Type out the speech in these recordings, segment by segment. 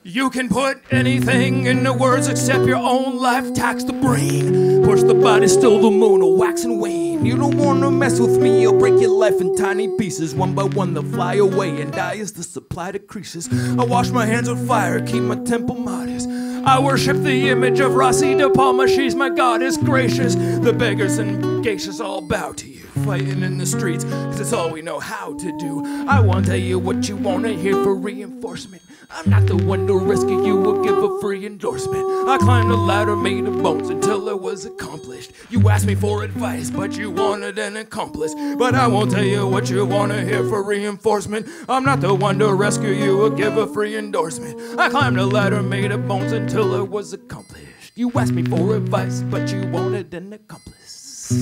You can put anything into words except your own life. Tax the brain, push the body, still the moon will wax and wane. You don't wanna mess with me, I'll break your life in tiny pieces. One by one they'll fly away and die as the supply decreases. I wash my hands with fire, keep my temple modest. I worship the image of Rossi de Palma, she's my goddess gracious. The beggars and geishas all bow to you, fighting in the streets, cause it's all we know how to do. I won't tell you what you wanna hear for reinforcement. I'm not the one to rescue you or give a free endorsement. I climbed the ladder made of bones until it was accomplished. You asked me for advice, but you wanted an accomplice. But I won't tell you what you wanna hear for reinforcement. I'm not the one to rescue you or give a free endorsement. I climbed the ladder made of bones until it was accomplished. You asked me for advice, but you wanted an accomplice.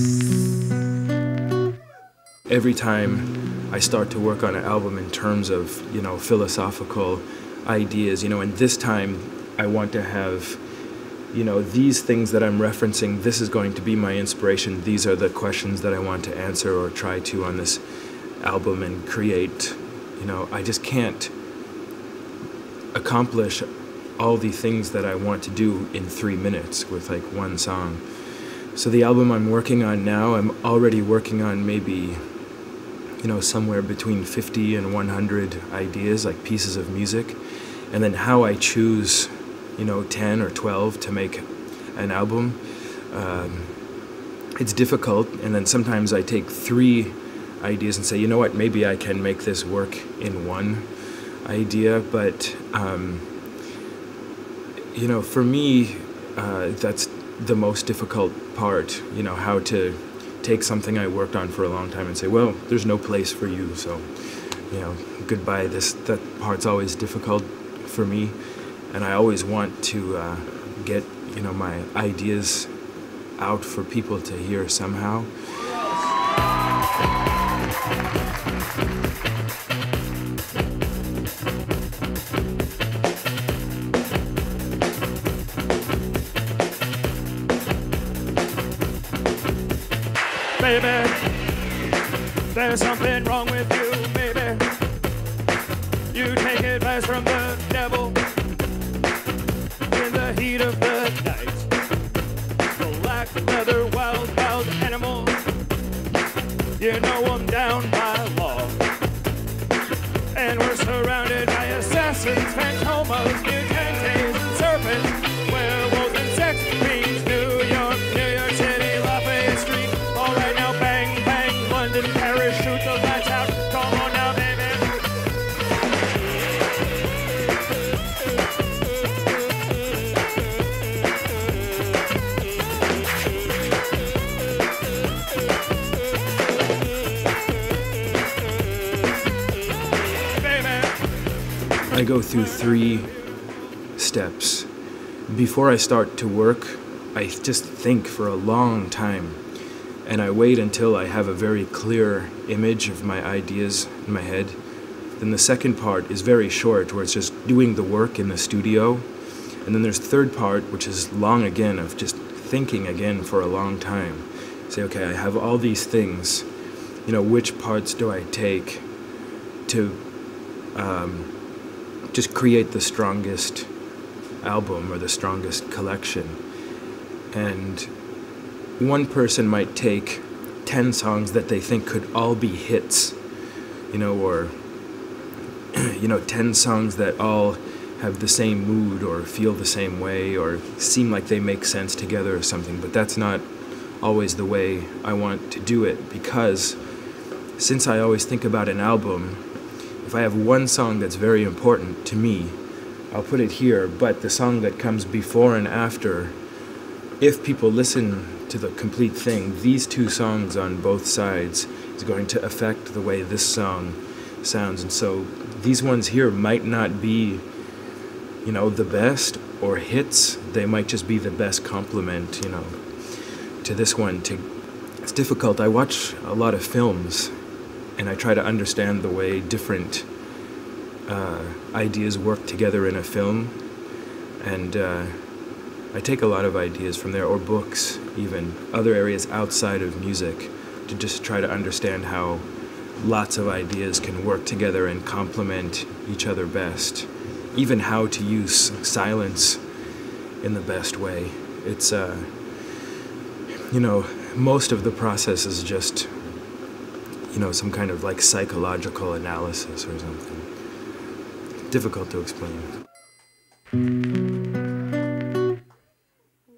Every time I start to work on an album in terms of, philosophical ideas, and this time I want to have, these things that I'm referencing, this is going to be my inspiration. These are the questions that I want to answer or try to on this album and create. I just can't accomplish all the things that I want to do in 3 minutes with like one song. So the album I'm working on now, I'm already working on maybe somewhere between 50 and 100 ideas, like pieces of music. And then how I choose, 10 or 12 to make an album, it's difficult. And then sometimes I take 3 ideas and say, you know what, maybe I can make this work in one idea. But, for me, that's the most difficult part, how to take something I worked on for a long time and say, well, there's no place for you, so, goodbye. That part's always difficult for me, and I always want to get, my ideas out for people to hear somehow. Baby, there's something wrong with you, baby. You take advice from the devil in the heat of the night. So like another wild animal, you know I'm down by law. And we're surrounded by assassins, phantomas, mutantes, serpents, werewolves and sex fiends. New York City, Lafayette Street. All right now, bang, bang, London, Paris, shoot the lights out. Come on now, baby. I go through 3 steps. Before I start to work, I just think for a long time, and I wait until I have a very clear image of my ideas in my head. Then the second part is very short, where it's just doing the work in the studio. And then there's the third part, which is long again, of just thinking again for a long time. Say, okay, I have all these things, which parts do I take to just create the strongest album or the strongest collection. And one person might take 10 songs that they think could all be hits, or 10 songs that all have the same mood or feel the same way or seem like they make sense together or something. But that's not always the way I want to do it, because since I always think about an album, if I have one song that's very important to me, I'll put it here, but the song that comes before and after, if people listen to the complete thing, these 2 songs on both sides is going to affect the way this song sounds. And so these ones here might not be, you know, the best or hits. They might just be the best complement, you know, to this one. It's difficult. I watch a lot of films, and I try to understand the way different ideas work together in a film. And I take a lot of ideas from there, or books, even other areas outside of music, to just try to understand how lots of ideas can work together and complement each other best. Even how to use silence in the best way. It's, you know, most of the process is just, you know, some kind of like psychological analysis or something. Difficult to explain.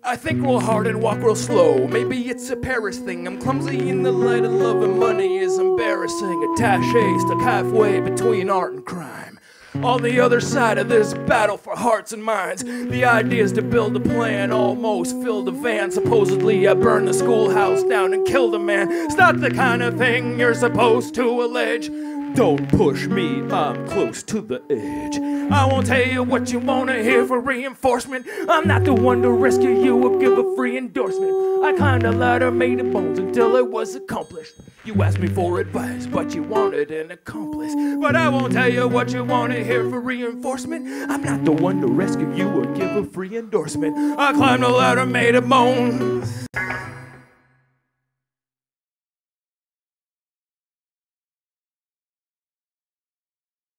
I think real hard and walk real slow. Maybe it's a Paris thing. I'm clumsy in the light of love, and money is embarrassing. Attaché stuck halfway between art and crime. On the other side of this battle for hearts and minds, the idea is to build a plan, almost fill the van. Supposedly I burned the schoolhouse down and killed a man. It's not the kind of thing you're supposed to allege. Don't push me, I'm close to the edge. I won't tell you what you wanna hear for reinforcement. I'm not the one to rescue you or give a free endorsement. I kinda lied or made of bones until it was accomplished. You asked me for advice, but you wanted an accomplice. But I won't tell you what you wanna hear for reinforcement. I'm not the one to rescue you or give a free endorsement. I climbed a ladder made of bones.